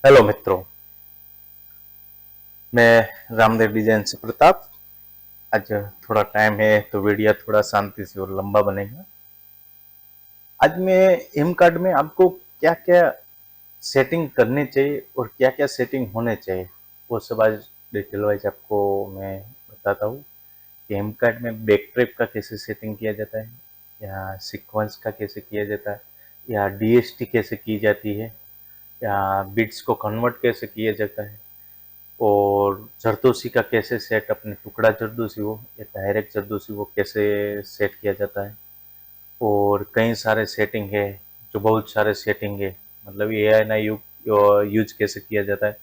Hello मित्रों, मैं Ramdev design से प्रताप। आज थोड़ा टाइम है तो वीडियो थोड़ा शांति से और लंबा बनेगा। आज मैं एम कार्ड में आपको क्या क्या सेटिंग करनी चाहिए और क्या क्या सेटिंग होने चाहिए वो सब आज डिटेल वाइज आपको मैं बताता हूँ कि एम कार्ड में बैक ट्रैप का कैसे सेटिंग किया जाता है, या सीक्वेंस का कैसे किया जाता है, या डीएसटी कैसे की जाती है, या बिट्स को कन्वर्ट कैसे किया जाता है, और जरदोसी का कैसे सेट, अपने टुकड़ा जरदोसी हो या डायरेक्ट जरदोसी वो कैसे सेट किया जाता है। और कई सारे सेटिंग है, जो बहुत सारे सेटिंग है, मतलब एआई ना यूज कैसे किया जाता है,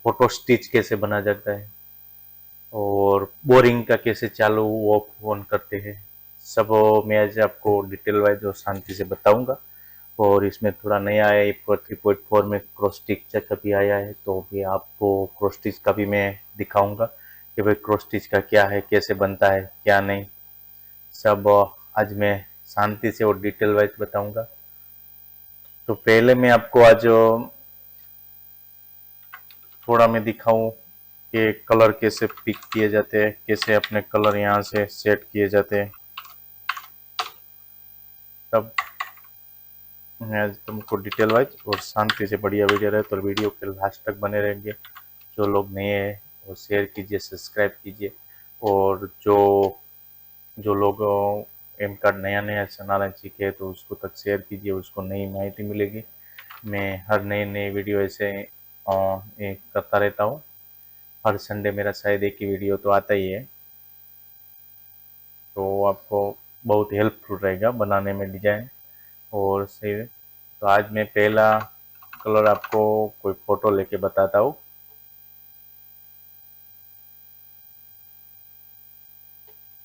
फोटो स्टिच कैसे बना जाता है, और बोरिंग का कैसे चालू ऑफ ऑन करते हैं, सब मैं आज आपको डिटेल वाइज और शांति से बताऊंगा। और इसमें थोड़ा नया है, 3.4 में क्रॉस स्टिच का भी आया है, तो भी आपको क्रॉस स्टिच का भी मैं दिखाऊंगा कि भाई क्रॉस स्टिच का क्या है, कैसे बनता है, क्या नहीं, सब आज मैं शांति से और डिटेल वाइज बताऊंगा। तो पहले मैं आपको आज थोड़ा मैं दिखाऊं कि कलर कैसे पिक किए जाते हैं, कैसे अपने कलर यहाँ से सेट किए जाते हैं। तब मैं आज तुमको डिटेल वाइज और शांति से बढ़िया वीडियो रहे तो वीडियो के लास्ट तक बने रहेंगे। जो लोग नए हैं वो शेयर कीजिए, सब्सक्राइब कीजिए, और जो लोग एम कार्ड नया नया चलाना सीखे तो उसको तक शेयर कीजिए, उसको नई माहिती मिलेगी। मैं हर नए नए वीडियो ऐसे करता रहता हूँ। हर संडे मेरा शायद एक ही वीडियो तो आता ही है, तो आपको बहुत हेल्पफुल रहेगा बनाने में डिजाइन और सही। तो आज मैं पहला कलर आपको कोई फोटो लेके बताता हूँ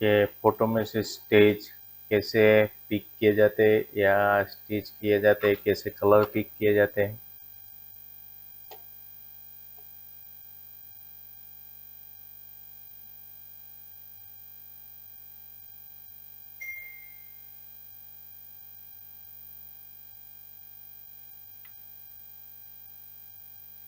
कि फोटो में से स्टेज कैसे पिक किए जाते हैं या स्टिच किए जाते हैं, कैसे कलर पिक किए जाते हैं।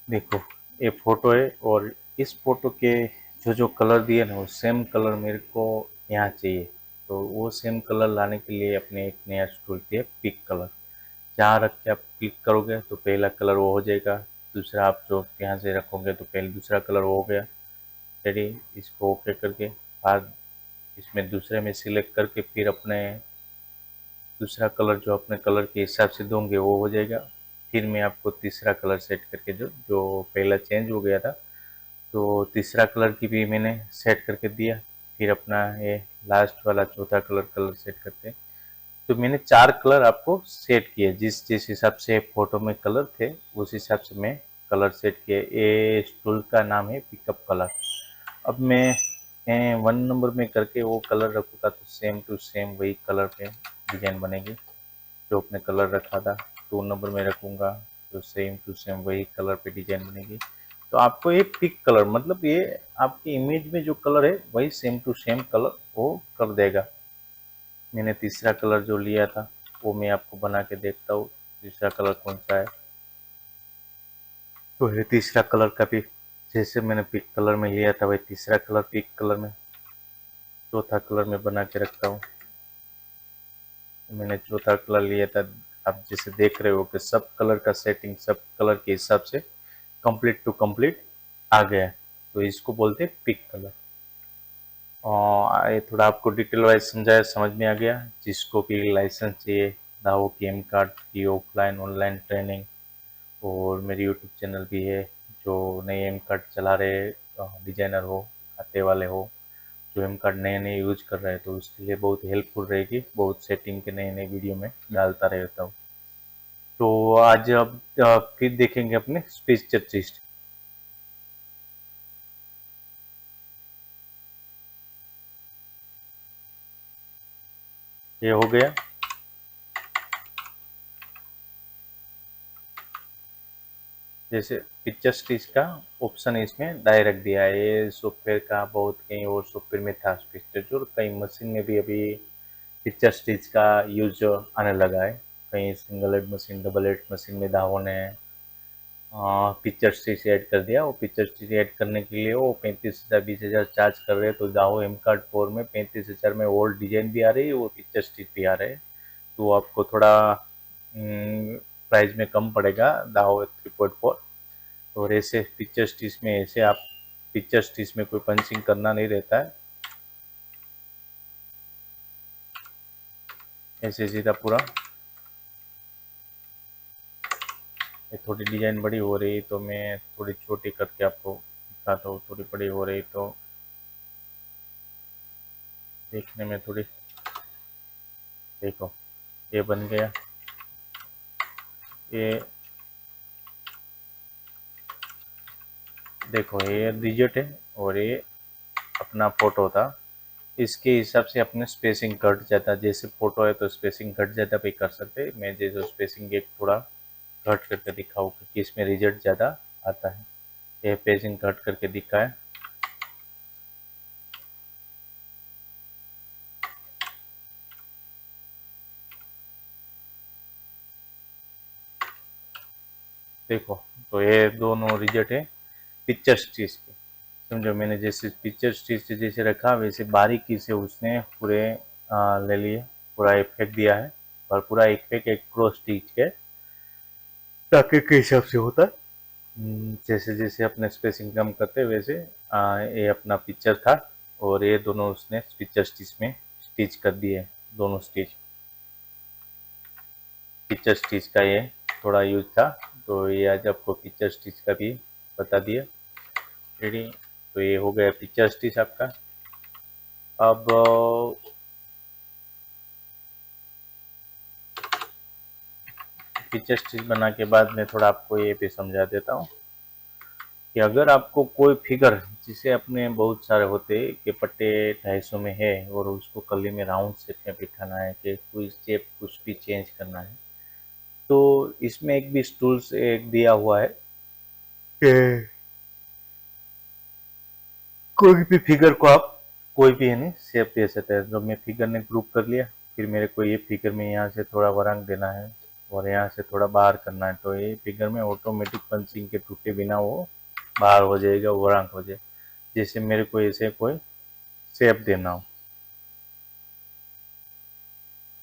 देखो, ये फोटो है और इस फोटो के जो जो कलर दिए ना वो सेम कलर मेरे को यहाँ चाहिए। तो वो सेम कलर लाने के लिए अपने एक नया टूल किया, पिक कलर। जहाँ रख के आप क्लिक करोगे तो पहला कलर वो हो जाएगा, दूसरा आप जो यहाँ से रखोगे तो पहले दूसरा कलर वो हो गया। रेडी, इसको ओके करके बाद इसमें दूसरे में सिलेक्ट करके फिर अपने दूसरा कलर जो अपने कलर के हिसाब से दोगे वो हो जाएगा। फिर मैं आपको तीसरा कलर सेट करके जो जो पहला चेंज हो गया था तो तीसरा कलर की भी मैंने सेट करके दिया। फिर अपना ये लास्ट वाला चौथा कलर कलर सेट करते हैं। तो मैंने 4 कलर आपको सेट किए, जिस जिस हिसाब से फोटो में कलर थे उस हिसाब से मैं कलर सेट किए। ये टूल का नाम है पिकअप कलर। अब मैं 1 नंबर में करके वो कलर रखूँगा तो सेम टू सेम वही कलर पे डिजाइन बनेगी जो अपने कलर रखा था। 2 नंबर में रखूँगा तो सेम टू सेम वही कलर पे डिजाइन बनेगी। तो आपको ये पिक कलर मतलब ये आपकी इमेज में जो कलर है वही सेम टू सेम कलर वो कर देगा। मैंने तीसरा कलर जो लिया था वो मैं आपको बना के देखता हूँ तीसरा कलर कौन सा है। तो ये तीसरा कलर का भी जैसे मैंने पिक कलर में लिया था वही तीसरा कलर पिक कलर में चौथा कलर में बना के रखता हूँ। मैंने चौथा कलर लिया था। आप जैसे देख रहे हो कि सब कलर का सेटिंग सब कलर के हिसाब से कंप्लीट टू कंप्लीट आ गया। तो इसको बोलते हैं पिक कलर। और ये थोड़ा आपको डिटेल वाइज समझाया, समझ में आ गया। जिसको भी लाइसेंस चाहिए, दावो की एम कार्ड की ऑफलाइन ऑनलाइन ट्रेनिंग, और मेरी यूट्यूब चैनल भी है। जो नए एम कार्ड चला रहे डिजाइनर हो, खाते वाले हो, जो एम कार्ड नए नए यूज कर रहे हैं तो उसके लिए बहुत हेल्पफुल रहेगी। बहुत सेटिंग के नए नए वीडियो में डालता रहता हूँ। तो आज अब फिर देखेंगे अपने स्पेस जर्नलिस्ट। ये हो गया। जैसे पिक्चर स्टिच का ऑप्शन इसमें डायरेक्ट दिया है। ये सॉफ्टवेयर का बहुत कहीं और सॉफ्टवेयर में था पिक्चर, और कई मशीन में भी अभी पिक्चर स्टिच का यूज आने लगा है। कहीं single head machine, double head machine में दावों ने पिक्चर स्टिच ऐड कर दिया। वो पिक्चर स्टिच ऐड करने के लिए वो 35,000 20,000 चार्ज कर रहे हैं। तो दाहो एम कार्ड 4 में 35,000 में ओल्ड डिजाइन भी आ रही है, वो पिक्चर स्टिच भी आ रहे हैं। तो आपको थोड़ा प्राइस में कम पड़ेगा दाहो 3.4। और ऐसे पिक्चर स्टिच में ऐसे आप पिक्चर स्टिच में कोई पंचिंग करना नहीं रहता है, ऐसे सीधा पूरा। ये थोड़ी डिजाइन बड़ी हो रही तो मैं थोड़ी छोटी करके आपको दिखाता हूँ, थोड़ी बड़ी हो रही तो देखने में थोड़ी। देखो ये बन गया, ये देखो ये रिजल्ट है। और ये अपना फोटो था, इसके हिसाब से अपने स्पेसिंग घट जाता। जैसे फोटो है तो स्पेसिंग घट जाता भी कर सकते। मैं जैसे स्पेसिंग एक थोड़ा घट करके दिखाऊँ क्योंकि इसमें रिजल्ट ज़्यादा आता है। ये पेजिंग घट करके दिखा है। देखो तो ये दोनों रिजल्ट है पिक्चर स्टिच के। समझो मैंने जैसे पिक्चर स्टिच जैसे रखा वैसे बारीकी से उसने पूरे ले लिए, पूरा एक फेंक दिया है। और पूरा एक फेंक एक क्रॉस स्टिच के टाके के हिसाब से होता है। जैसे जैसे अपने स्पेसिंग कम करते वैसे ये अपना पिक्चर था। और ये दोनों उसने पिक्चर स्टिच में स्टिच कर दिए, दोनों स्टिच। पिक्चर स्टिच का ये थोड़ा यूज था, तो ये आज आपको पिक्चर स्टिच का भी बता दिया। रेडी, तो ये हो गया पिक्चर स्टिच आपका। अब पिक्चर स्टिच बना के बाद मैं थोड़ा आपको ये भी समझा देता हूँ कि अगर आपको कोई फिगर जिसे अपने बहुत सारे होते कि पट्टे 250 में है और उसको कली में राउंड शेप में बिठाना है कि कोई शेप कुछ भी चेंज करना है, तो इसमें एक भी टूल्स एक दिया हुआ है कि कोई भी फिगर को आप कोई भी है नहीं शेप दे सकते हैं। जब मैं फिगर ने ग्रुप कर लिया, फिर मेरे को ये फिगर में यहाँ से थोड़ा वरंग देना है और यहाँ से थोड़ा बाहर करना है, तो ये फिगर में ऑटोमेटिक पंचिंग के टूटे बिना वो बाहर हो जाएगा, वरंग हो जाए। जैसे मेरे को ऐसे कोई शेप देना हो,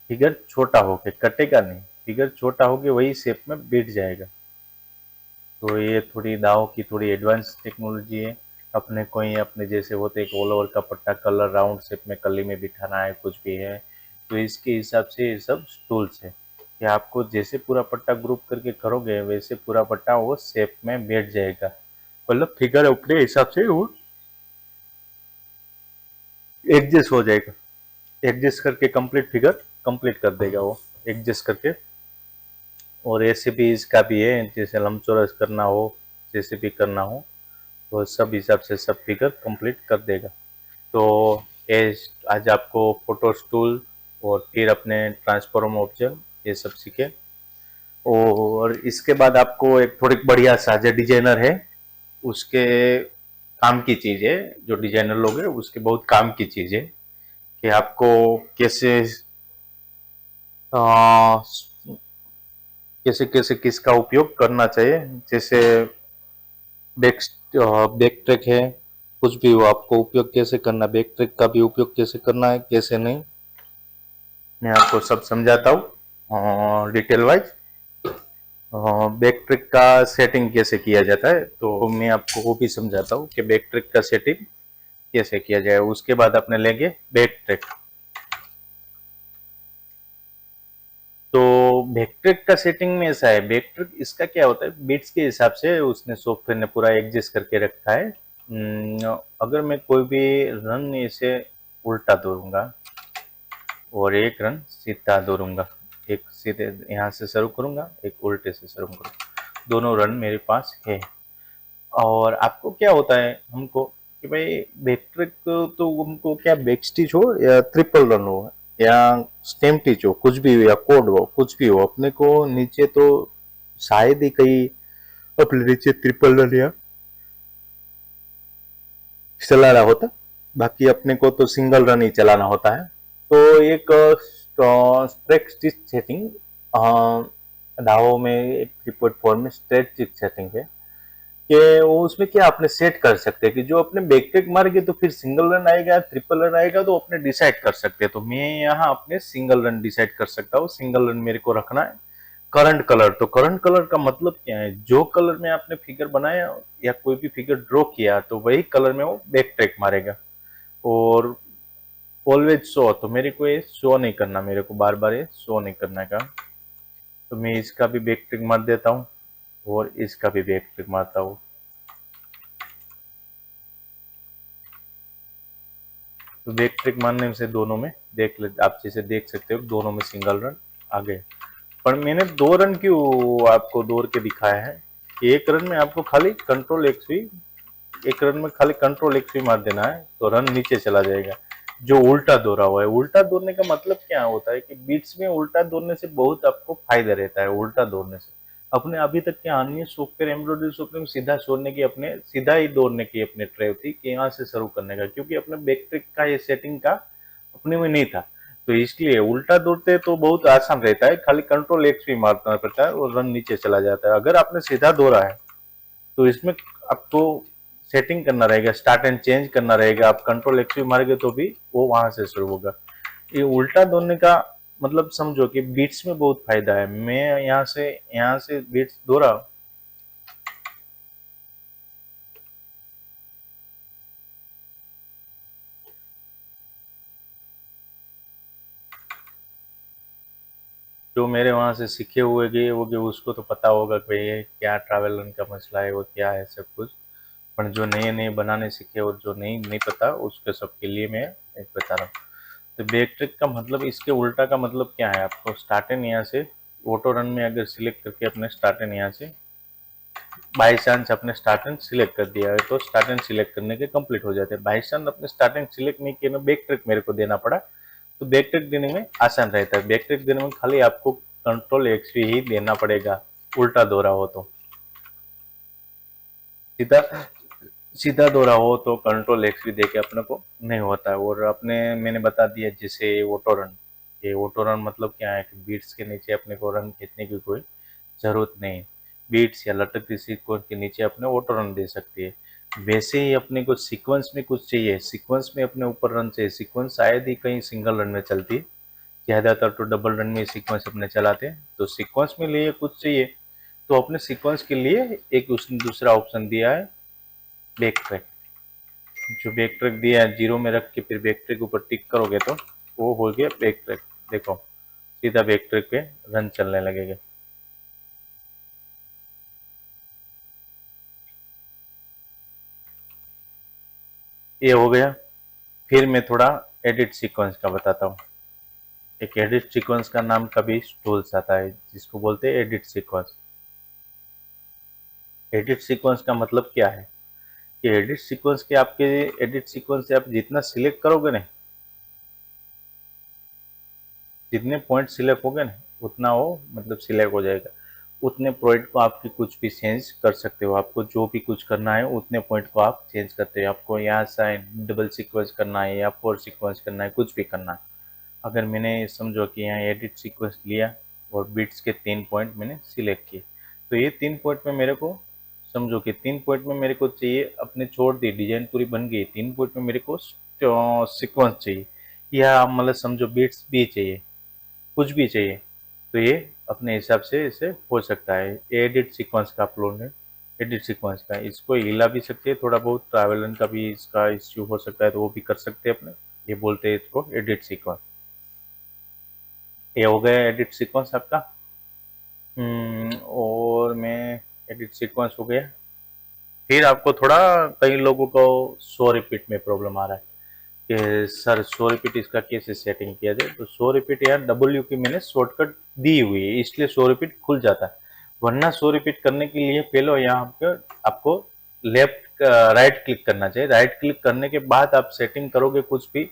फिगर छोटा होके कटेगा नहीं, फिगर छोटा होके वही शेप में बैठ जाएगा। तो ये थोड़ी दाव की थोड़ी एडवांस टेक्नोलॉजी है। अपने कोई अपने जैसे होते एक ऑल ओवर का पट्टा कलर राउंड शेप में कली में बिठाना है कुछ भी है, तो इसके हिसाब से ये सब टूल्स है कि आपको जैसे पूरा पट्टा ग्रुप करके करोगे वैसे पूरा पट्टा वो शेप में बैठ जाएगा। मतलब फिगर अपने हिसाब से वो एडजस्ट हो जाएगा, एडजस्ट करके कंप्लीट फिगर कंप्लीट कर देगा वो एडजस्ट करके। और ऐसे भी इसका भी है, जैसे लंबचौरस करना हो जैसे भी करना हो तो सब हिसाब से सब फिगर कंप्लीट कर देगा। तो ये आज आपको फोटो टूल और फिर अपने ट्रांसफॉर्म ऑब्जेक्ट ये सब सीखे। और इसके बाद आपको एक थोड़ी बढ़िया सा जो डिजाइनर है उसके काम की चीज है, जो डिजाइनर लोग है उसके बहुत काम की चीज है कि आपको कैसे कैसे कैसे किसका उपयोग करना चाहिए। जैसे बैक बैक ट्रैक है, कुछ भी हो आपको उपयोग कैसे करना, बैक ट्रैक का भी उपयोग कैसे करना है कैसे नहीं, मैं आपको सब समझाता हूँ डिटेल वाइज। बैक ट्रैक का सेटिंग कैसे किया जाता है तो मैं आपको वो भी समझाता हूँ कि बैक ट्रैक का सेटिंग कैसे किया जाए। उसके बाद अपने लेंगे बैक ट्रैक। तो बैकट्रैक का सेटिंग में ऐसा है, बैकट्रैक इसका क्या होता है बीट्स के हिसाब से उसने सॉफ्टवेयर ने पूरा एडजस्ट करके रखा है। अगर मैं कोई भी रन इसे उल्टा दौड़ूंगा और एक रन सीधा दौड़ूंगा, एक सीधे यहाँ से शुरू करूंगा एक उल्टे से शुरू करूंगा, दोनों रन मेरे पास है। और आपको क्या होता है हमको कि भाई बैकट्रैक तो हमको क्या बैक स्टिच हो या ट्रिपल रन हो या स्टेम टिच हो कुछ भी हो या कोड हो कुछ भी हो, अपने को नीचे तो शायद ही कहीं अपने नीचे ट्रिपल रन या चलाना होता, बाकी अपने को तो सिंगल रन ही चलाना होता है। तो एक बैक स्टिच सेटिंग दावो में एक 3.4 में स्ट्रेटजिक सेटिंग है कि वो उसमें क्या अपने सेट कर सकते हैं कि जो अपने बैक ट्रिक मारेंगे तो फिर सिंगल रन आएगा ट्रिपल रन आएगा तो अपने डिसाइड कर सकते हैं। तो मैं यहाँ अपने सिंगल रन डिसाइड कर सकता हूँ। सिंगल रन मेरे को रखना है। करंट कलर, तो करंट कलर का मतलब क्या है, जो कलर में आपने फिगर बनाया या कोई भी फिगर ड्रॉ किया तो वही कलर में वो बैक ट्रैक मारेगा। और ऑलवेज शो, तो मेरे को ये शो नहीं करना, मेरे को बार बार ये शो नहीं करने का। तो मैं इसका भी बैक ट्रिक मार देता हूँ और इसका भी बैक ट्रिक मारता हूँ। तो बैक ट्रिक मारने से दोनों में देख ले, आप जैसे देख सकते हो दोनों में सिंगल रन आ गए। पर मैंने 2 रन क्यों आपको दौड़ के दिखाया है कि 1 रन में आपको खाली कंट्रोल एक्स भी, 1 रन में खाली कंट्रोल एक्स भी मार देना है तो रन नीचे चला जाएगा। जो उल्टा दौड़ा हुआ है, उल्टा दौड़ने का मतलब क्या होता है कि बीट्स में उल्टा दौड़ने से बहुत आपको फायदा रहता है। उल्टा दौड़ने से अपने अभी तक के अन्य सॉफ्टवेयर एम्ब्रॉयडरी सॉफ्टवेयर में सीधा छोड़ने की, अपने सीधा ही दौड़ने की अपने ट्रे थी कि यहाँ से शुरू करने का, क्योंकि अपने बैक ट्रिक का ये सेटिंग का अपने में नहीं था। तो इसलिए उल्टा दौड़ते तो बहुत आसान रहता है, खाली कंट्रोल एक्स भी मारना पड़ता है और रन नीचे चला जाता है। अगर आपने सीधा दौड़ा है तो इसमें आपको सेटिंग करना रहेगा, स्टार्ट एंड चेंज करना रहेगा। आप कंट्रोल एक्स भी मारेंगे तो भी वो वहां से शुरू होगा। ये उल्टा दौड़ने का मतलब समझो कि बीट्स में बहुत फायदा है। मैं यहाँ से बीट्स दौड़ा, जो मेरे वहां से सीखे हुए गए होंगे उसको तो पता होगा कि ये क्या ट्रैवल रन का मसला है, वो क्या है सब कुछ। पर जो नए नए बनाने सीखे और जो नहीं पता उसके सबके लिए मैं एक बता रहा हूँ। तो बैक ट्रिक का मतलब, इसके उल्टा का मतलब क्या है, आपको स्टार्ट एंड यहाँ से ऑटो रन में अगर सिलेक्ट करके अपने स्टार्ट एंड यहाँ से बाई चांस अपने स्टार्ट एंड सिलेक्ट कर दिया है तो स्टार्ट एंड सिलेक्ट करने के कंप्लीट हो जाते हैं। बाई चांस अपने स्टार्ट एंड सिलेक्ट नहीं किया, बैक ट्रिक मेरे को देना पड़ा, तो बैक ट्रिक देने में आसान रहता है। बैक ट्रिक देने में खाली आपको कंट्रोल एक्स ही देना पड़ेगा, उल्टा दौरा हो तो। सीधा सीधा दौरा हो तो कंट्रोल एक्स भी देके अपने को नहीं होता है। और अपने मैंने बता दिया जैसे ऑटो रन, ये ऑटो रन मतलब क्या है कि बीट्स के नीचे अपने को रन खींचने की कोई जरूरत नहीं। बीट्स या लटकती सीक्वेंस के नीचे अपने ऑटो रन दे सकती है। वैसे ही अपने को सीक्वेंस में कुछ चाहिए, सीक्वेंस में अपने ऊपर रन चाहिए। सीक्वेंस शायद ही कहीं सिंगल रन में चलती, ज्यादातर तो डबल रन में सीक्वेंस अपने चलाते हैं। तो सीक्वेंस में लिए कुछ चाहिए, तो अपने सीक्वेंस के लिए एक उसने दूसरा ऑप्शन दिया है बैक ट्रैक। जो बैक ट्रैक दिया है 0 में रख के फिर बैक ट्रैक ऊपर टिक करोगे तो वो हो गया बैक ट्रैक। देखो सीधा बैक ट्रैक पे रन चलने लगेगा। ये हो गया। फिर मैं थोड़ा एडिट सीक्वेंस का बताता हूँ। एक एडिट सीक्वेंस का नाम का भी टूल्स आता है जिसको बोलते हैं एडिट सीक्वेंस। एडिट सीक्वेंस का मतलब क्या है कि एडिट सीक्वेंस के आपके एडिट सीक्वेंस से आप जितना सिलेक्ट करोगे ना, जितने पॉइंट सिलेक्ट हो गए ना उतना वो मतलब सिलेक्ट हो जाएगा। उतने पॉइंट को आपकी कुछ भी चेंज कर सकते हो। आपको जो भी कुछ करना है उतने पॉइंट को आप चेंज करते हो। आपको यहाँ से डबल सीक्वेंस करना है या 4 सीक्वेंस करना है, कुछ भी करना है। अगर मैंने समझो कि यहाँ एडिट सीक्वेंस लिया और बिट्स के 3 पॉइंट मैंने सिलेक्ट किए, तो ये 3 पॉइंट में मेरे को समझो कि 3 पॉइंट में मेरे को चाहिए, अपने छोड़ दी डिजाइन पूरी बन गई, 3 पॉइंट में मेरे को सीक्वेंस चाहिए या मतलब समझो बिट्स भी चाहिए, कुछ भी चाहिए, तो ये अपने हिसाब से इसे हो सकता है। एडिट सीक्वेंस का अपलोड है, एडिट सीक्वेंस का इसको हिला भी सकते हैं थोड़ा बहुत, ट्रैवलन का भी इसका इश्यू हो सकता है तो वो भी कर सकते हैं अपने। ये बोलते हैं इसको एडिट सीक्वेंस। ये हो गया एडिट सीक्वेंस आपका। और मैं एडिट सीक्वेंस हो गया। फिर आपको थोड़ा, कई लोगों को 100 रिपीट में प्रॉब्लम आ रहा है कि सर 100 रिपीट इसका कैसे सेटिंग किया जाए। तो 100 रिपीट यार डब्ल्यू की मैंने शॉर्टकट दी हुई है इसलिए 100 रिपीट खुल जाता है। वरना 100 रिपीट करने के लिए पहले यहाँ पे आपको लेफ्ट राइट क्लिक करना चाहिए। राइट क्लिक करने के बाद आप सेटिंग करोगे कुछ भी,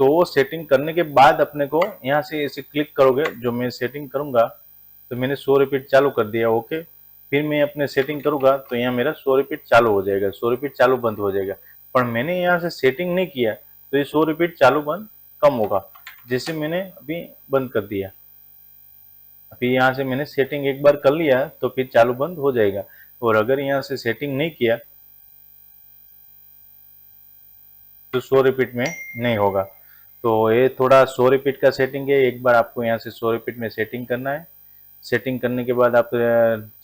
तो वो सेटिंग करने के बाद अपने को यहाँ से ऐसे क्लिक करोगे। जो मैं सेटिंग करूंगा, तो मैंने 100 रिपीट चालू कर दिया, ओके। फिर मैं अपने सेटिंग करूंगा तो यहाँ मेरा 100 रिपीट चालू हो जाएगा, 100 रिपीट चालू बंद हो जाएगा। पर मैंने यहाँ से सेटिंग नहीं किया तो ये 100 रिपीट चालू बंद कम होगा। जैसे मैंने अभी बंद कर दिया, अभी यहाँ से मैंने सेटिंग एक बार कर लिया तो फिर चालू बंद हो जाएगा, और अगर यहाँ से सेटिंग नहीं किया तो 100 रिपीट में नहीं होगा। तो ये थोड़ा 100 रिपीट का सेटिंग है, एक बार आपको यहाँ से 100 रिपीट में सेटिंग करना है। सेटिंग करने के बाद आप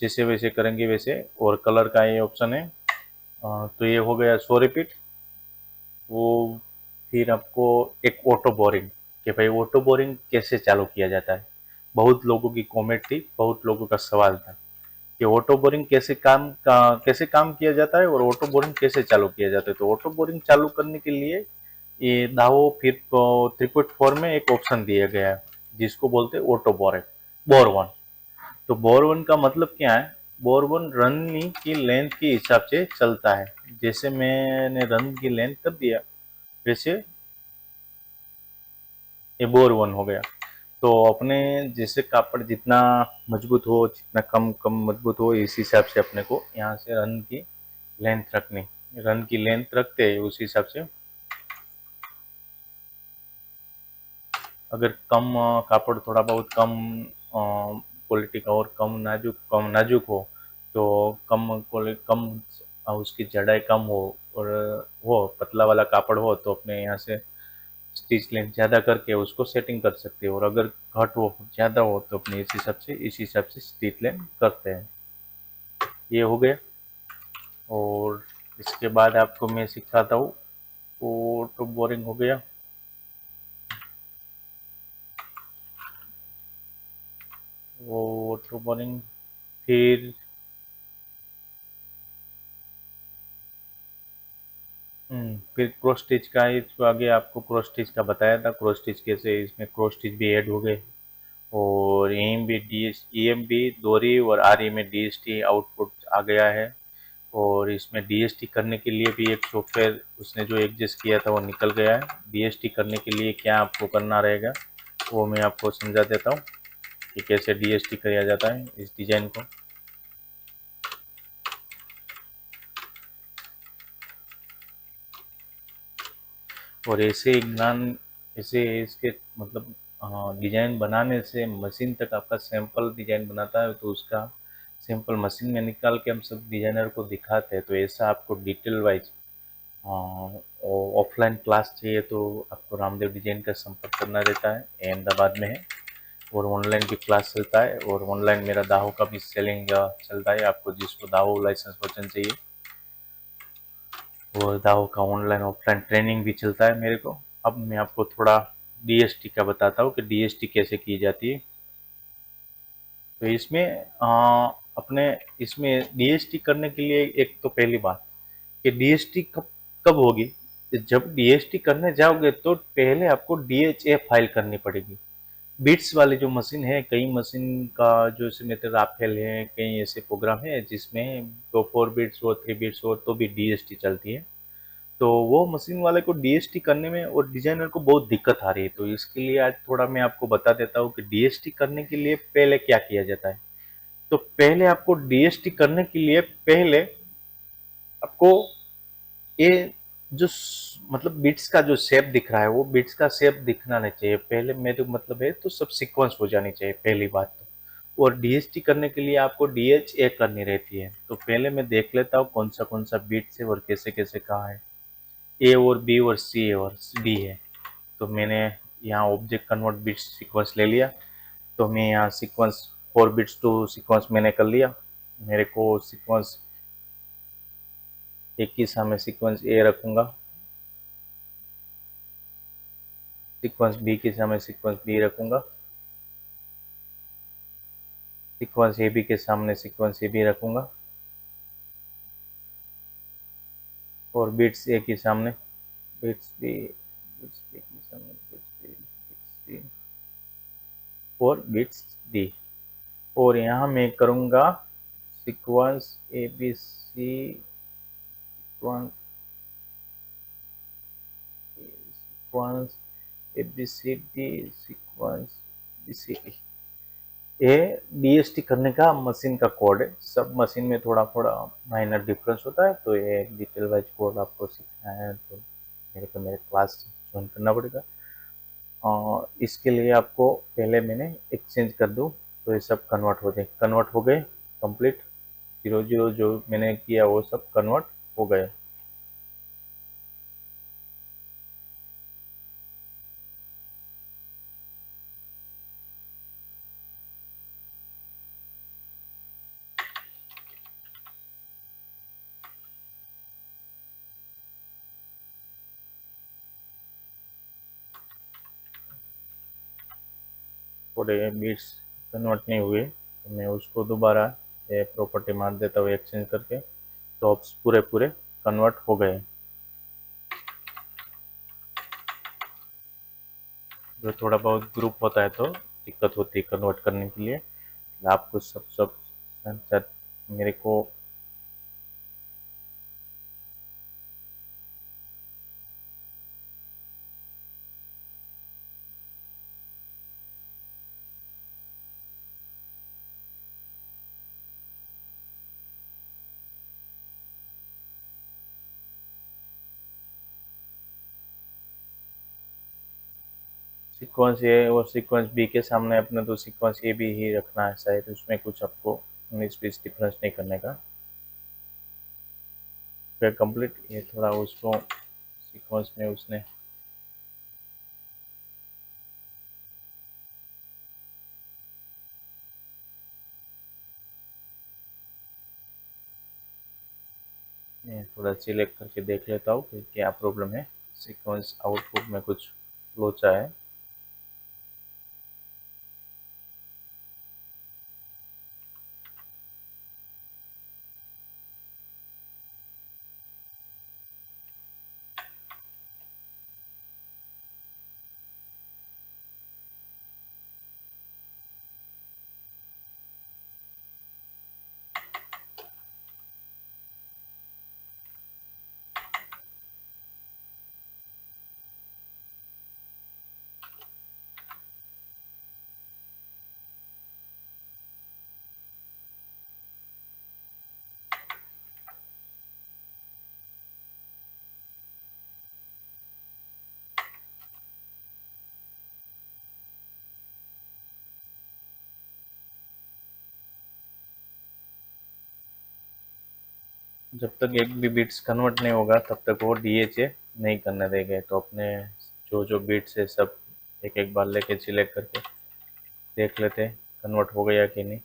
जैसे वैसे करेंगे वैसे, और कलर का ये ऑप्शन है। तो ये हो गया 100 रिपीट। वो फिर आपको एक ऑटो बोरिंग, कि भाई ऑटो बोरिंग कैसे चालू किया जाता है। बहुत लोगों की कमेंट थी, बहुत लोगों का सवाल था कि ऑटो बोरिंग कैसे काम किया जाता है और ऑटो बोरिंग कैसे चालू किया जाता है। तो ऑटो बोरिंग चालू करने के लिए ये दाहो फिर 3.4 में एक ऑप्शन दिया गया है जिसको बोलते हैं ऑटो बोरिंग, बोर वन। तो बोर वन का मतलब क्या है? बोर वन रन की लेंथ के हिसाब से चलता है। जैसे मैंने रन की लेंथ कर दिया वैसे ये बोर वन हो गया। तो अपने जैसे कापड़ जितना मजबूत हो, जितना कम कम मजबूत हो, इस हिसाब से अपने को यहाँ से रन की लेंथ रखनी। रन की लेंथ रखते हैं उस हिसाब से। अगर कम कापड़ थोड़ा बहुत कम क्वालिटी का और कम नाजुक हो तो कम उसकी चढ़ाई कम हो, और वो पतला वाला कापड़ हो तो अपने यहाँ से स्टिच लेंथ ज़्यादा करके उसको सेटिंग कर सकते हो। और अगर घट हो ज़्यादा हो तो अपने इस हिसाब से स्टिच लेंथ करते हैं। ये हो गया। और इसके बाद आपको मैं सिखाता हूँ। वो तो बोरिंग हो गया। वो ऑटो बोरिंग फिर फिर क्रॉस स्टिच का है। तो आगे आपको क्रॉस स्टिच का बताया था, क्रॉस स्टिच कैसे, इसमें क्रॉस स्टिच भी ऐड हो गए। और EM भी दोहरी और RE में DST आउटपुट आ गया है। और इसमें DST करने के लिए भी एक सॉफ्टवेयर उसने जो एडजस्ट किया था वो निकल गया है। DST करने के लिए क्या आपको करना रहेगा वो मैं आपको समझा देता हूँ कि कैसे DST किया जाता है इस डिज़ाइन को। और ऐसे इसके मतलब डिजाइन बनाने से मशीन तक आपका सैंपल डिजाइन बनाता है तो उसका सैंपल मशीन में निकाल के हम सब डिजाइनर को दिखाते हैं। तो ऐसा आपको डिटेल वाइज ऑफलाइन क्लास चाहिए तो आपको रामदेव डिजाइन का संपर्क करना रहता है, अहमदाबाद में है। और ऑनलाइन भी क्लास चलता है, और ऑनलाइन मेरा दाहो का भी सेलिंग चलता है। आपको जिसको दाहो लाइसेंस वर्जन चाहिए वो दाहो का ऑनलाइन ऑफलाइन ट्रेनिंग भी चलता है मेरे को। अब मैं आपको थोड़ा DST का बताता हूँ कि DST कैसे की जाती है। तो अपने इसमें DST करने के लिए एक तो पहली बात कि DST कब कब होगी। जब DST करने जाओगे तो पहले आपको DHA फाइल करनी पड़ेगी। बिट्स वाली जो मशीन है, कई मशीन का जो इसमें राफेल है, कई ऐसे प्रोग्राम है जिसमें तो 4 बिट्स हो 3 बिट्स हो तो भी DST चलती है। तो वो मशीन वाले को DST करने में और डिजाइनर को बहुत दिक्कत आ रही है। तो इसके लिए आज थोड़ा मैं आपको बता देता हूँ कि DST करने के लिए पहले क्या किया जाता है। तो पहले आपको DST करने के लिए पहले आपको ये जो मतलब बिट्स का जो शेप दिख रहा है वो बिट्स का शेप दिखना नहीं चाहिए पहले, मेरे मतलब है तो सब सीक्वेंस हो जानी चाहिए पहली बात तो। और DST करने के लिए आपको DHA करनी रहती है। तो पहले मैं देख लेता हूँ कौन सा बिट्स है और कैसे कैसे कहाँ है। A और B और C और D है। तो मैंने यहाँ ऑब्जेक्ट कन्वर्ट बिट्स सीक्वेंस ले लिया। तो मैं यहाँ सीक्वेंस 4 बिट्स टू सीक्वेंस मैंने कर लिया। मेरे को सीक्वेंस एक ही सामने सीक्वेंस A रखूँगा, सीक्वेंस B के सामने सीक्वेंस B रखूँगा, सीक्वेंस AB के सामने सीक्वेंस AB रखूँगा, और बिट्स A के सामने बिट्स B के सामने बिट्स C और बिट्स D। और यहाँ मैं करूँगा sequence ABC, sequence ABCD, sequence BCD। ये DST करने का मशीन का कोड है। सब मशीन में थोड़ा थोड़ा माइनर डिफरेंस होता है, तो ये डिटेल वाइज कोड आपको सीखना है तो मेरे क्लास ज्वाइन करना पड़ेगा। इसके लिए आपको पहले मैंने एक्सचेंज कर दूँ तो ये सब कन्वर्ट हो गए कंप्लीट। 00 जो मैंने किया वो सब कन्वर्ट हो गए। थोड़े बिट्स कन्वर्ट नहीं हुए तो मैं उसको दोबारा ये प्रॉपर्टी मार देता हूँ एक्सचेंज करके, तो अब पूरे पूरे कन्वर्ट हो गए। जो थोड़ा बहुत ग्रुप होता है तो दिक्कत होती है कन्वर्ट करने के लिए। आपको सब सब सब मेरे को सीक्वेंस ए और सीक्वेंस बी के सामने अपने तो सीक्वेंस ए भी ही रखना है शायद, उसमें कुछ आपको 19-20 डिफरेंस नहीं करने का। फिर कंप्लीट ये थोड़ा उसको सीक्वेंस में उसने मैं थोड़ा सिलेक्ट करके देख लेता हूँ कि क्या प्रॉब्लम है। सीक्वेंस आउटपुट में कुछ लोचा है। जब तक एक भी बिट्स कन्वर्ट नहीं होगा तब तक वो डीएचए नहीं करने देंगे। तो अपने जो जो बिट्स है सब एक एक बार लेके सिलेक्ट करके देख लेते हैं कन्वर्ट हो गया कि नहीं।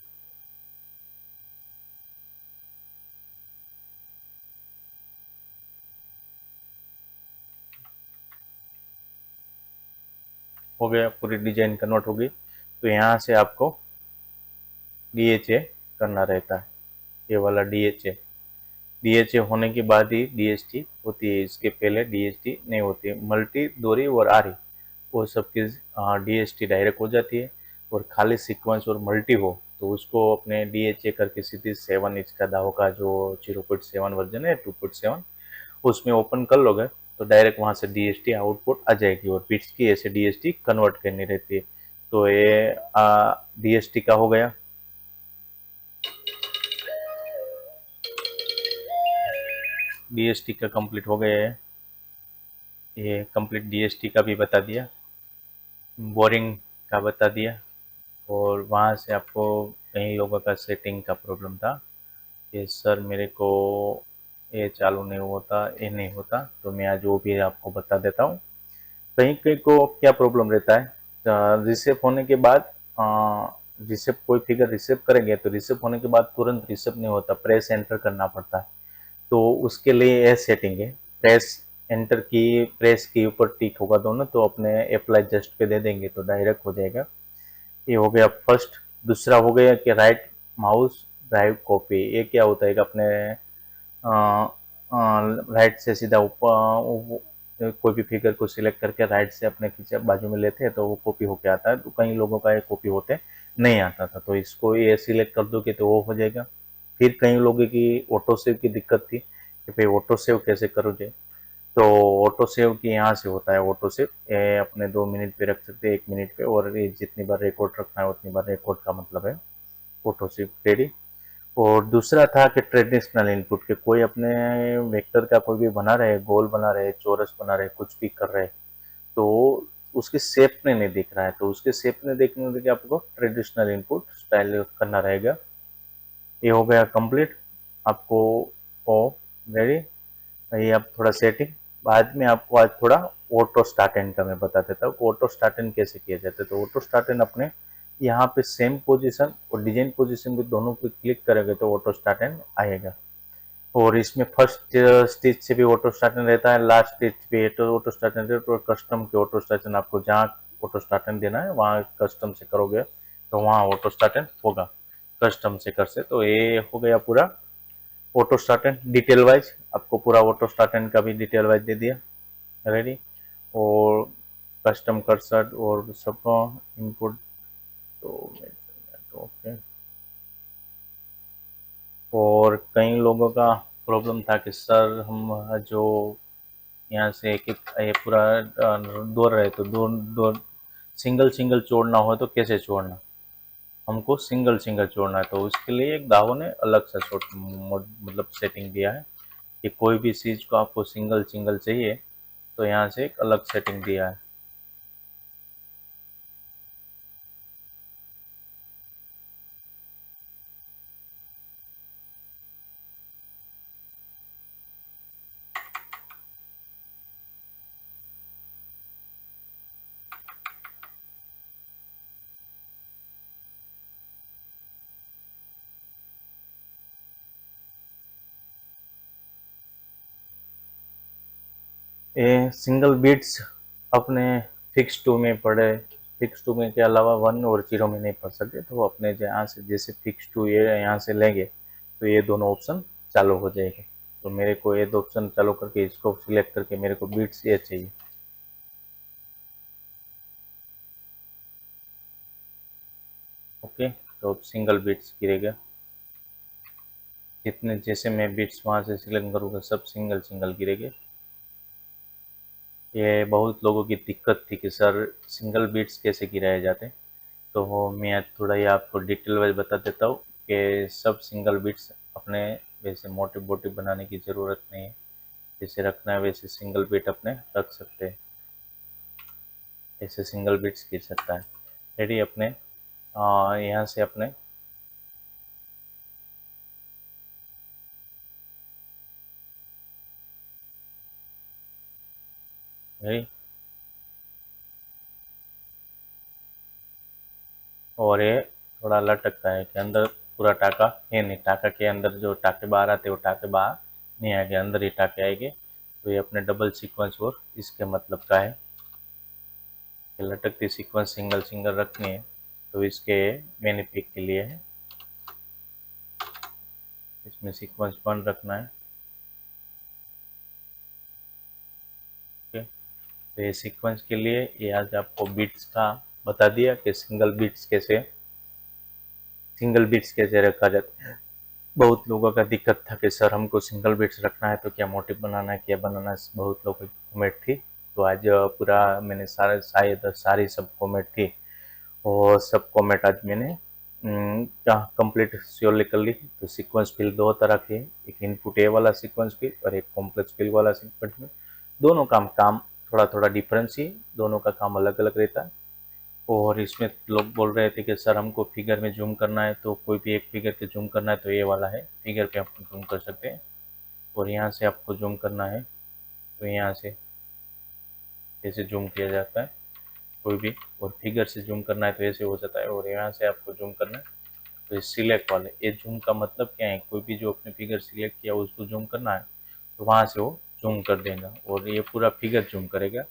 हो गया, पूरी डिजाइन कन्वर्ट हो गई। तो यहाँ से आपको डीएचए करना रहता है, ये वाला डीएचए। डीएचए होने के बाद ही डीएसटी होती है, इसके पहले डीएसटी नहीं होती है। मल्टी, दोहरी और आरी वो सबकी डीएसटी डायरेक्ट हो जाती है। और खाली सीक्वेंस और मल्टी हो तो उसको अपने डीएचए करके सीधी 7 इंच का दाव का जो 0.7 वर्जन है 2.7 उसमें ओपन कर लोगे तो डायरेक्ट वहाँ से डीएसटी आउटपुट आ जाएगी और बिट्स की ऐसे डीएसटी कन्वर्ट करनी रहती है। तो ये डीएसटी का हो गया। डीएसटी का कंप्लीट हो गया है। ये कंप्लीट डीएसटी का भी बता दिया, बोरिंग का बता दिया। और वहाँ से आपको कई लोगों का सेटिंग का प्रॉब्लम था कि सर मेरे को ये चालू नहीं होता, ये नहीं होता। तो मैं आज वो भी आपको बता देता हूँ। कहीं कहीं को क्या प्रॉब्लम रहता है, रिसेप होने के बाद रिसेप कोई फिगर रिसेप करेंगे तो रिसेप होने के बाद तुरंत रिसेप नहीं होता, प्रेस एंटर करना पड़ता है। तो उसके लिए यह सेटिंग है, प्रेस एंटर की, प्रेस के ऊपर टिक होगा दोनों तो अपने अप्लाई जस्ट पे दे देंगे तो डायरेक्ट हो जाएगा। ये हो गया फर्स्ट। दूसरा हो गया कि राइट माउस ड्राइव कॉपी। ये क्या होता है कि अपने राइट से सीधा ऊपर कोई भी फिगर को सिलेक्ट करके राइट से अपने खींचे बाजू में लेते हैं तो वो कॉपी होके आता है। तो कई लोगों का ये कॉपी होते नहीं आता था, तो इसको ये सिलेक्ट कर दोगे तो वो हो जाएगा। फिर कई लोगों की ऑटो सेव की दिक्कत थी कि भाई ऑटो सेव कैसे करोगे। तो ऑटो सेव की यहाँ से होता है ऑटो सेव, ये अपने 2 मिनट पे रख सकते हैं, 1 मिनट पे, और ये जितनी बार रिकॉर्ड रखना है उतनी बार रिकॉर्ड का मतलब है ऑटो सेव रेडी। और दूसरा था कि ट्रेडिशनल इनपुट के कोई अपने वेक्टर का कोई भी बना रहे, गोल बना रहे, चौरस बना रहे, कुछ भी कर रहे तो उसके शेप में नहीं दिख रहा है, तो उसके शेप में देखने के लिए आपको ट्रेडिशनल इनपुट स्टाइल करना रहेगा। ये हो गया कंप्लीट आपको ओ रेडी। ये अब थोड़ा सेटिंग बाद में आपको आज थोड़ा ऑटो स्टार्ट एंड का मैं बता देता हूँ ऑटो स्टार्ट एंड कैसे किया जाता है। तो ऑटो स्टार्ट एंड अपने यहाँ पे सेम पोजीशन और डिजाइन पोजीशन पे दोनों पे क्लिक करेंगे तो ऑटो स्टार्ट एंड आएगा। और इसमें फर्स्ट स्टेज से भी ऑटो स्टार्टन रहता है, लास्ट स्टेज पे तो ऑटो स्टार्टन रहता है। और कस्टम के ऑटो स्टार्टन आपको जहाँ ऑटो स्टार्टन देना है वहाँ कस्टम से करोगे तो वहाँ ऑटो स्टार्टन होगा कस्टम से कर से। तो ये हो गया पूरा ऑटो स्टार्टन डिटेल वाइज, आपको पूरा ऑटो स्टार्टन का भी डिटेल वाइज दे दिया रेडी। और कस्टम कर्सर और सबको इनपुट तो ओके। और कई लोगों का प्रॉब्लम था कि सर हम जो यहाँ से एक एक ये पूरा दौड़ रहे तो दो दो सिंगल सिंगल छोड़ना हो तो कैसे छोड़ना, हमको सिंगल सिंगल छोड़ना है। तो उसके लिए एक दाहो ने अलग सा शॉट मतलब सेटिंग दिया है कि कोई भी चीज़ को आपको सिंगल सिंगल चाहिए तो यहाँ से एक अलग सेटिंग दिया है। ये सिंगल बीट्स अपने फिक्स टू में पढ़े, फिक्स टू में के अलावा वन और जीरो में नहीं पढ़ सकते। तो अपने यहाँ से जैसे फिक्स टू ये यहाँ से लेंगे तो ये दोनों ऑप्शन चालू हो जाएंगे। तो मेरे को ये दो ऑप्शन चालू करके इसको सिलेक्ट करके मेरे को बीट्स ये चाहिए। ओके, तो अब सिंगल बीट्स गिरेगा, जितने जैसे मैं बीट्स वहाँ से सिलेक्ट करूँगा सब सिंगल सिंगल गिरेंगे। ये बहुत लोगों की दिक्कत थी कि सर सिंगल बीट्स कैसे गिराए जाते, तो मैं आज थोड़ा ये आपको डिटेल वाइज बता देता हूँ कि सब सिंगल बीट्स अपने वैसे मोटी बोटी बनाने की ज़रूरत नहीं है, जैसे रखना है वैसे सिंगल बीट अपने रख सकते हैं, ऐसे सिंगल बीट्स गिर सकता है रेडी। अपने यहाँ से अपने रेडी। और ये थोड़ा लटकता है कि अंदर पूरा टाका है नहीं, टाका के अंदर जो टाके बाहर आते हैं वो टाके बाहर नहीं आएंगे, अंदर ही टाके आएंगे। तो ये अपने डबल सीक्वेंस और इसके मतलब का है कि लटकती सीक्वेंस सिंगल सिंगल रखनी है तो इसके मैंने पिक के लिए है, इसमें सीक्वेंस 1 रखना है। ओके, तो ये सीक्वेंस के लिए ये आज आपको बीट्स का बता दिया कि सिंगल बीट्स कैसे रखा जाता है। बहुत लोगों का दिक्कत था कि सर हमको सिंगल बीट्स रखना है तो क्या मोटिव बनाना है, क्या बनाना है, बहुत लोगों की कमेंट थी। तो आज पूरा मैंने सारे शायद सारी सब कमेंट थी और सब कमेंट आज मैंने कंप्लीट श्योरली कर ली। तो सीक्वेंस फिल दो तरह के, एक इनपुट ए वाला सीक्वेंस फिल और एक कॉम्प्लेक्स फिल वाला सीक्वेंस फिल। दोनों का काम थोड़ा थोड़ा डिफरेंस ही, दोनों का काम अलग अलग रहता है। और इसमें लोग बोल रहे थे कि सर हमको फिगर में जूम करना है, तो कोई भी एक फिगर पे जूम करना है तो ये वाला है, फिगर पे आप जूम कर सकते हैं। और यहाँ से आपको जूम करना है तो यहाँ से ऐसे जूम किया जाता है कोई भी, और फिगर से जूम करना है तो ऐसे हो जाता है। और यहाँ से आपको जूम करना है तो इस सिलेक्ट वाले, ये जूम का मतलब क्या है, कोई भी जो अपने फिगर सिलेक्ट किया उसको जूम करना है तो वहाँ से वो जूम कर देगा और ये पूरा फिगर जूम करेगा।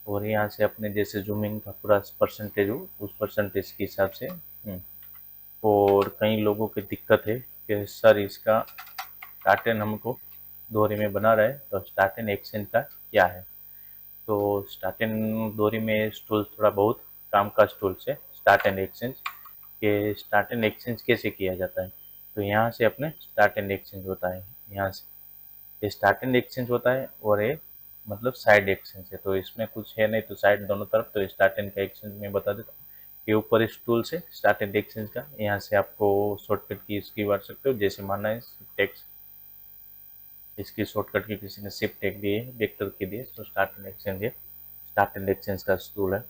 और यहाँ से अपने जैसे जूमिंग का पूरा परसेंटेज हो उस परसेंटेज के हिसाब से। और कई लोगों की दिक्कत है कि सर इसका स्टार्ट एंड हमको दोहरे में बना रहे तो स्टार्ट एंड एक्सचेंज का क्या है। तो स्टार्ट एंड दोहरी में टूल थोड़ा बहुत काम का टूल्स है स्टार्ट एंड एक्सचेंज के। स्टार्ट एंड एक्सचेंज कैसे किया जाता है, तो यहाँ से अपने स्टार्ट एंड एक्सचेंज होता है, यहाँ से ये स्टार्ट एंड एक्सचेंज होता है और ये मतलब साइड एक्सचेंज है। तो इसमें कुछ है नहीं तो साइड दोनों तरफ, तो स्टार्ट एंड का एक्सचेंज मैं बता देता हूँ। ये ऊपर इस टूल से स्टार्ट एंड एक्सचेंज का, यहाँ से आपको शॉर्टकट की इसकी बांट सकते हो, जैसे मानना है टेक्स्ट इसकी शॉर्टकट की किसी ने शिफ्ट टैग दी है वेक्टर के दिए तो स्टार्ट एंड एक्सचेंज है स्टार्ट एंड एक्सचेंज का स्टूल है।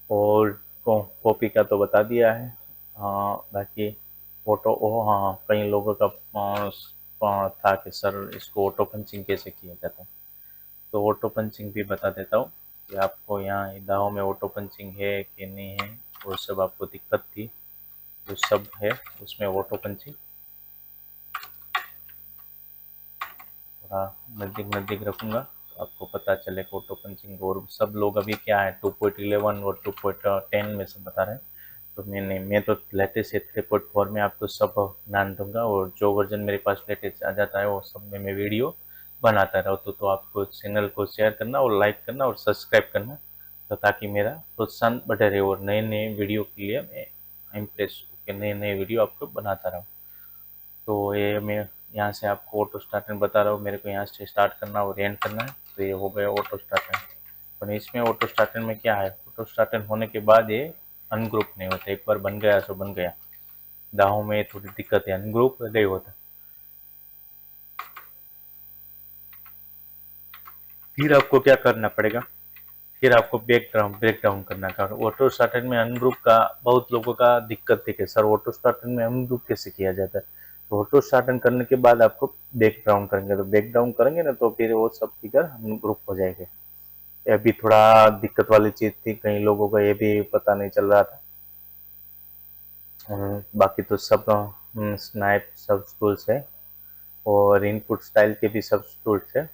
और कॉपी का तो बता दिया है। हाँ, बाकी ऑटो हाँ, कई लोगों का था कि सर इसको ऑटो पंचिंग कैसे किया जाता है, तो ऑटो पंचिंग भी बता देता हूँ कि आपको यहाँ दाव में ऑटो पंचिंग है कि नहीं है। वो सब आपको दिक्कत थी, जो सब है उसमें ऑटो पंचिंग। थोड़ा नज़दीक नज़दीक रखूँगा तो आपको पता चले ऑटो पंचिंग। और सब लोग अभी क्या है 2.11 और 2.10 में सब बता रहे हैं, तो मैं तो लेटेस्ट 3.4 में आपको सब ज्ञान दूंगा। और जो वर्जन मेरे पास लेटेस्ट आ जाता है वो सब में मैं वीडियो बनाता रहूँ। तो आपको चैनल को शेयर करना और लाइक करना और सब्सक्राइब करना, तो ताकि मेरा प्रोत्साहन बढ़े रहे और नए नए वीडियो के लिए मैं इम्प्रेस होकर नए नए वीडियो आपको बनाता रहूँ। तो ये मैं यहाँ से आपको ऑटो स्टार्टर बता रहा हूँ, मेरे को यहाँ से स्टार्ट करना और एंड करना है। तो ये हो गया ऑटो स्टार्टर। पर इसमें ऑटो स्टार्टर में क्या है, ऑटो स्टार्टर होने के बाद ये अनग्रुप नहीं होता। एक बार बन गया सो बन गया। दाहों में थोड़ी दिक्कत है, अनग्रुप नहीं होता। फिर आपको क्या करना पड़ेगा, फिर आपको ब्रेक डाउन करना है। ऑटो स्टार्टर में अनग्रुप का बहुत लोगों का दिक्कत थी कि सर ऑटो स्टार्टर में अनग्रुप कैसे किया जाता है। तो ऑटो स्टार्टर करने के बाद आपको ब्रेक डाउन करेंगे, तो ब्रेक डाउन करेंगे ना तो फिर वो सब फिगर अनग्रुप हो जाएंगे। ये भी थोड़ा दिक्कत वाली चीज थी, कई लोगों का ये भी पता नहीं चल रहा था। बाकी तो सब स्नाइप सब टूल्स है और इनपुट स्टाइल के भी सब टूल्स है।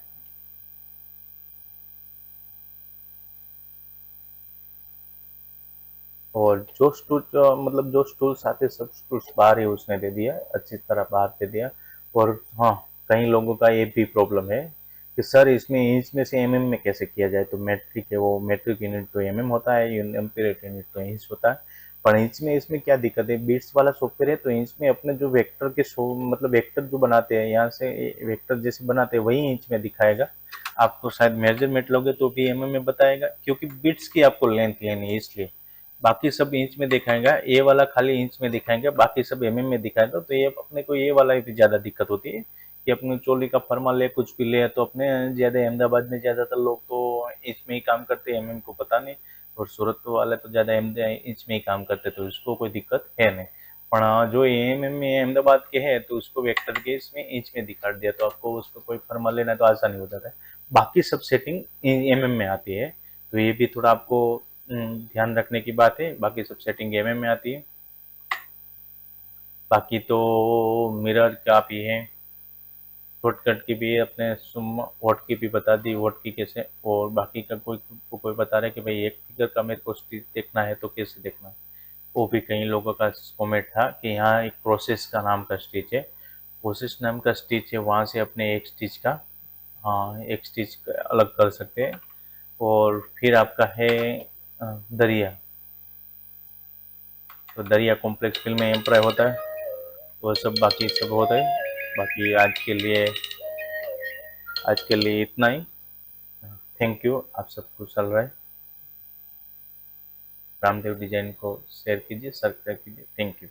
और जो टूल मतलब जो टूल्स आते सब टूल्स बाहर ही उसने दे दिया, अच्छी तरह बाहर दे दिया। और हाँ, कई लोगों का ये भी प्रॉब्लम है कि सर इसमें इंच में से एमएम में कैसे किया जाए। तो मैट्रिक है, वो मैट्रिक यूनिट तो एमएम होता है, एम्पीरियड यूनिट तो इंच होता है। पर इंच में इसमें क्या दिक्कत है, बीट्स वाला सॉफ्टवेयर है तो इंच में अपने जो वेक्टर के मतलब वेक्टर जो बनाते हैं यहाँ से वेक्टर जैसे बनाते हैं वही इंच में दिखाएगा। आपको शायद मेजरमेंट लोगे तो भी एमएम में बताएगा, क्योंकि बिट्स की आपको लेंथ लेनी है इसलिए। बाकी सब इंच में दिखाएगा, ए वाला खाली इंच में दिखाएगा, बाकी सब एमएम में दिखाएगा। तो ये अपने को ये वाला भी ज़्यादा दिक्कत होती है कि अपने चोली का फरमा ले कुछ भी ले, तो अपने ज़्यादा अहमदाबाद में ज़्यादातर लोग तो इंच में ही काम करते हैं, एमएम को पता नहीं। और सूरत वाले तो ज़्यादा इंच में ही काम करते, तो उसको कोई दिक्कत है नहीं। पर जो एएमएम में अहमदाबाद के है तो उसको वेक्टर के इसमें इंच में दिखा दिया, तो आपको उसको कोई फर्मा लेना तो आसानी हो जाता है। बाकी सब सेटिंग एमएम में आती है, तो ये भी थोड़ा आपको ध्यान रखने की बात है। बाकी सब सेटिंग एमएम में आती है। बाकी तो मिरर का भी है, शॉर्टकट की भी अपने वॉट की भी बता दी, वॉट की कैसे। और बाकी का कोई बता रहा है कि भाई एक फिगर का मेरे को स्टिच देखना है तो कैसे देखना है। वो भी कई लोगों का कमेंट था कि यहाँ एक प्रोसेस का नाम का स्टिच है, प्रोसेस नाम का स्टिच है, वहाँ से अपने एक स्टिच का हाँ एक स्टिच अलग कर सकते हैं। और फिर आपका है दरिया, तो दरिया कॉम्प्लेक्स फिल्म में एम्प्राय होता है, वो सब बाकी सब होता है। बाकी आज के लिए इतना ही। थैंक यू, आप सबको चल रहा है। रामदेव डिजाइन को शेयर कीजिए, सब्सक्राइब कीजिए। Thank you.